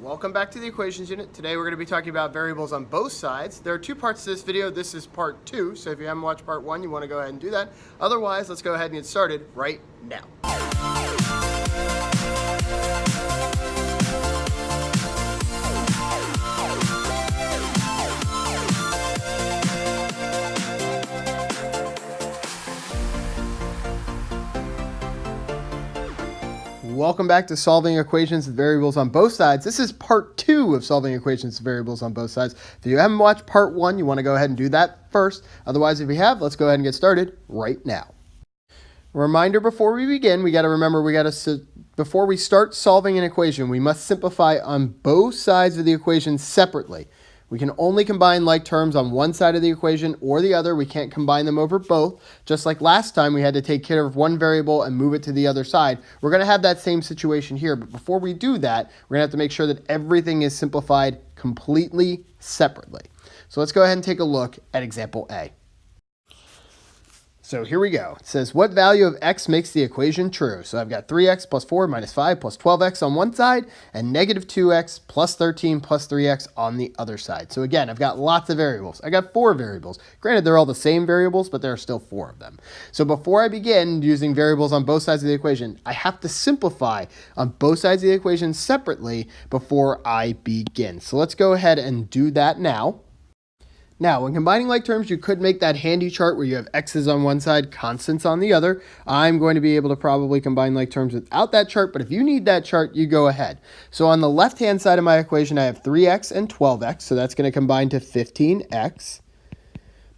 Welcome back to the equations unit. Today we're going to be talking about variables on both sides. There are two parts to this video. This is part 2, so if you haven't watched part 1, you want to go ahead and do that. Otherwise, let's go ahead and get started right now. Welcome back to solving equations with variables on both sides. This is part 2 of solving equations with variables on both sides. If you haven't watched part 1, you want to go ahead and do that first. Otherwise, if you have, let's go ahead and get started right now. Reminder before we begin, before we start solving an equation, we must simplify on both sides of the equation separately. We can only combine like terms on one side of the equation or the other. We can't combine them over both. Just like last time, we had to take care of one variable and move it to the other side. We're going to have that same situation here. But before we do that, we're going to have to make sure that everything is simplified completely separately. So let's go ahead and take a look at example A. So here we go. It says, what value of x makes the equation true? So I've got 3x plus 4 minus 5 plus 12x on one side and negative 2x plus 13 plus 3x on the other side. So again, I've got lots of variables. I got 4 variables. Granted, they're all the same variables, but there are still 4 of them. So before I begin using variables on both sides of the equation, I have to simplify on both sides of the equation separately before I begin. So let's go ahead and do that now. Now, when combining like terms, you could make that handy chart where you have x's on one side, constants on the other. I'm going to be able to probably combine like terms without that chart, but if you need that chart, you go ahead. So on the left-hand side of my equation, I have 3x and 12x, so that's going to combine to 15x.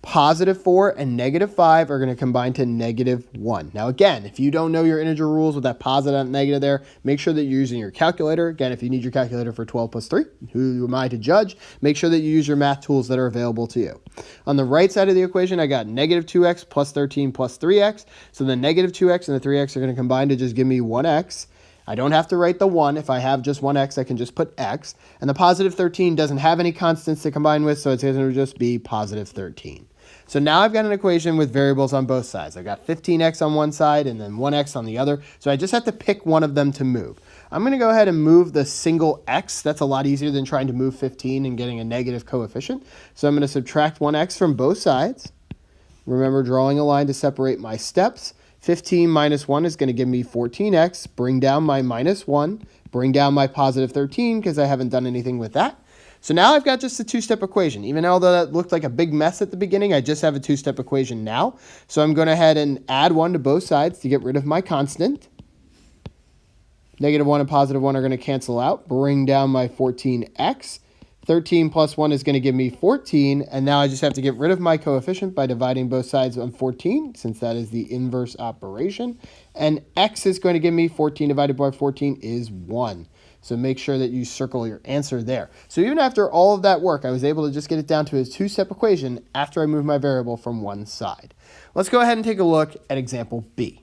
Positive 4 and negative 5 are going to combine to negative 1. Now again, if you don't know your integer rules with that positive and negative there, make sure that you're using your calculator. Again, if you need your calculator for 12 plus 3, who am I to judge? Make sure that you use your math tools that are available to you. On the right side of the equation, I got negative 2x plus 13 plus 3x. So the negative 2x and the 3x are going to combine to just give me 1x. I don't have to write the 1. If I have just 1x, I can just put x. And the positive 13 doesn't have any constants to combine with, so it's going to just be positive 13. So now I've got an equation with variables on both sides. I've got 15x on one side and then 1x on the other. So I just have to pick one of them to move. I'm going to go ahead and move the single x. That's a lot easier than trying to move 15 and getting a negative coefficient. So I'm going to subtract 1x from both sides. Remember, drawing a line to separate my steps. 15 minus 1 is going to give me 14x. Bring down my minus 1. Bring down my positive 13 because I haven't done anything with that. So now I've got just a two-step equation. Even although that looked like a big mess at the beginning, I just have a two-step equation now. So I'm going to ahead and add 1 to both sides to get rid of my constant. Negative 1 and positive 1 are going to cancel out. Bring down my 14x. 13 plus 1 is going to give me 14. And now I just have to get rid of my coefficient by dividing both sides on 14, since that is the inverse operation. And x is going to give me 14 divided by 14 is 1. So make sure that you circle your answer there. So even after all of that work, I was able to just get it down to a two-step equation after I moved my variable from one side. Let's go ahead and take a look at example B.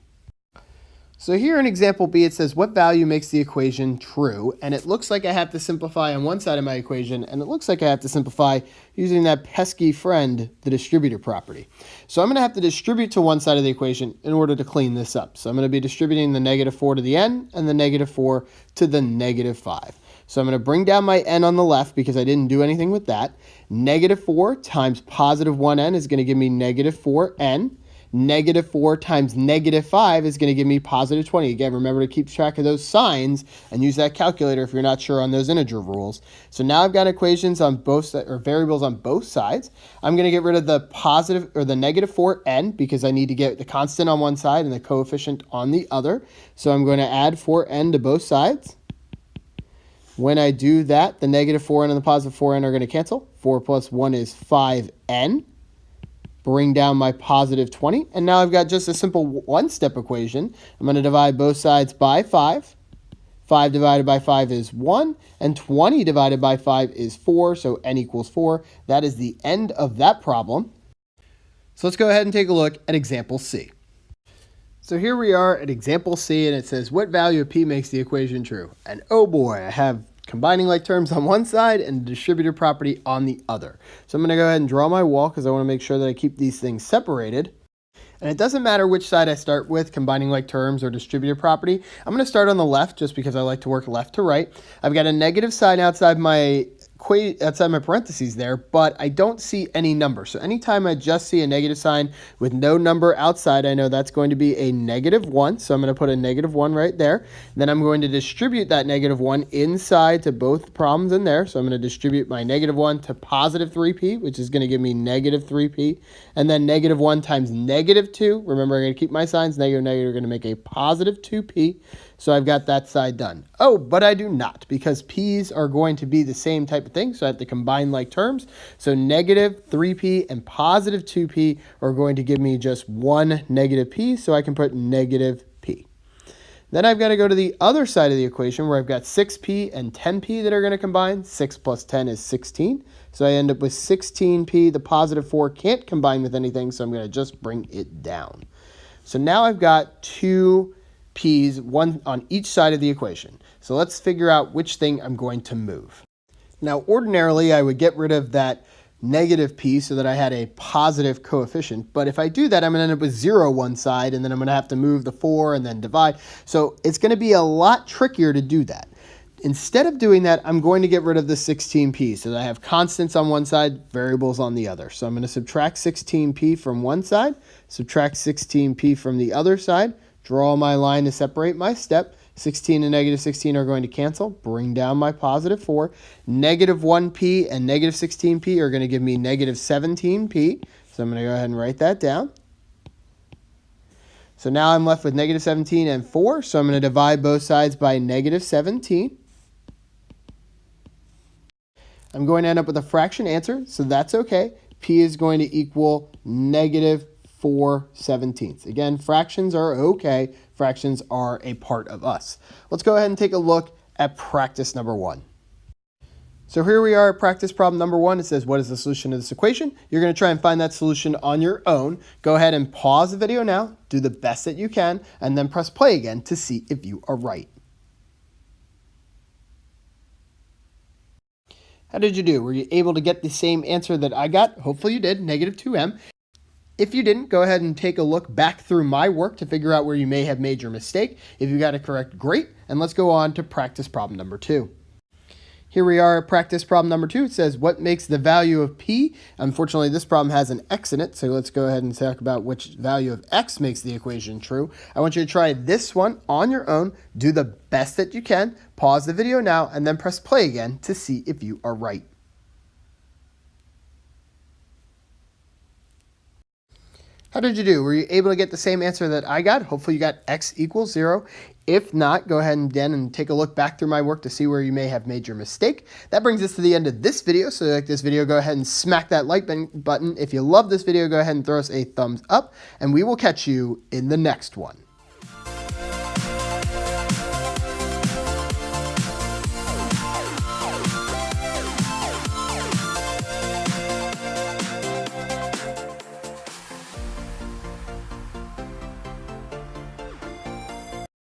So here in example B, it says what value makes the equation true? And it looks like I have to simplify on one side of my equation, and it looks like I have to simplify using that pesky friend, the distributor property. So I'm going to have to distribute to one side of the equation in order to clean this up. So I'm going to be distributing the negative 4 to the n and the negative 4 to the negative 5. So I'm going to bring down my n on the left because I didn't do anything with that. Negative 4 times positive 1n is going to give me negative 4n. Negative 4 times negative 5 is going to give me positive 20. Again, remember to keep track of those signs and use that calculator if you're not sure on those integer rules. So now I've got equations on both or variables on both sides. I'm going to get rid of the positive or the negative 4n because I need to get the constant on one side and the coefficient on the other. So I'm going to add 4n to both sides. When I do that, the negative 4n and the positive 4n are going to cancel. 4 plus 1 is 5n. Bring down my positive 20. And now I've got just a simple one-step equation. I'm going to divide both sides by 5. 5 divided by 5 is 1. And 20 divided by 5 is 4. So n equals 4. That is the end of that problem. So let's go ahead and take a look at example C. So here we are at example C, and it says what value of p makes the equation true? And oh boy, I have combining like terms on one side and the distributor property on the other. So I'm going to go ahead and draw my wall because I want to make sure that I keep these things separated. And it doesn't matter which side I start with, combining like terms or distributive property. I'm going to start on the left just because I like to work left to right. I've got a negative sign outside my parentheses there, but I don't see any number. So anytime I just see a negative sign with no number outside, I know that's going to be a -1. So I'm going to put a -1 right there. Then I'm going to distribute that -1 inside to both problems in there. So I'm going to distribute my -1 to positive 3p, which is going to give me -3p. And then -1 times -2. Remember, I'm going to keep my signs. Negative, negative are going to make a positive 2p. So I've got that side done. Oh, but I do not, because p's are going to be the same type of thing, so I have to combine like terms. So -3p and positive 2p are going to give me just one -p, so I can put -p. Then I've got to go to the other side of the equation where I've got 6p and 10p that are going to combine. 6 plus 10 is 16. So I end up with 16p. The positive 4 can't combine with anything, so I'm going to just bring it down. So now I've got two p's, one on each side of the equation. So let's figure out which thing I'm going to move. Now, ordinarily, I would get rid of that -p so that I had a positive coefficient. But if I do that, I'm going to end up with 0 one side, and then I'm going to have to move the 4 and then divide. So it's going to be a lot trickier to do that. Instead of doing that, I'm going to get rid of the 16p so that I have constants on one side, variables on the other. So I'm going to subtract 16p from one side, subtract 16p from the other side, draw my line to separate my step. 16 and -16 are going to cancel. Bring down my positive 4. -1p and -16p are going to give me -17p. So I'm going to go ahead and write that down. So now I'm left with -17 and 4. So I'm going to divide both sides by -17. I'm going to end up with a fraction answer, so that's okay. P is going to equal -4/17. Again, fractions are okay. Fractions are a part of us. Let's go ahead and take a look at practice number 1. So here we are at practice problem number 1. It says, what is the solution to this equation? You're going to try and find that solution on your own. Go ahead and pause the video now, do the best that you can, and then press play again to see if you are right. How did you do? Were you able to get the same answer that I got? Hopefully you did, -2m. If you didn't, go ahead and take a look back through my work to figure out where you may have made your mistake. If you got it correct, great. And let's go on to practice problem number 2. Here we are at practice problem number 2. It says, what makes the value of p? Unfortunately, this problem has an x in it, so let's go ahead and talk about which value of x makes the equation true. I want you to try this one on your own, do the best that you can, pause the video now, and then press play again to see if you are right. How did you do? Were you able to get the same answer that I got? Hopefully you got x equals 0. If not, go ahead and take a look back through my work to see where you may have made your mistake. That brings us to the end of this video. So if you like this video, go ahead and smack that like button. If you love this video, go ahead and throw us a thumbs up, and we will catch you in the next one.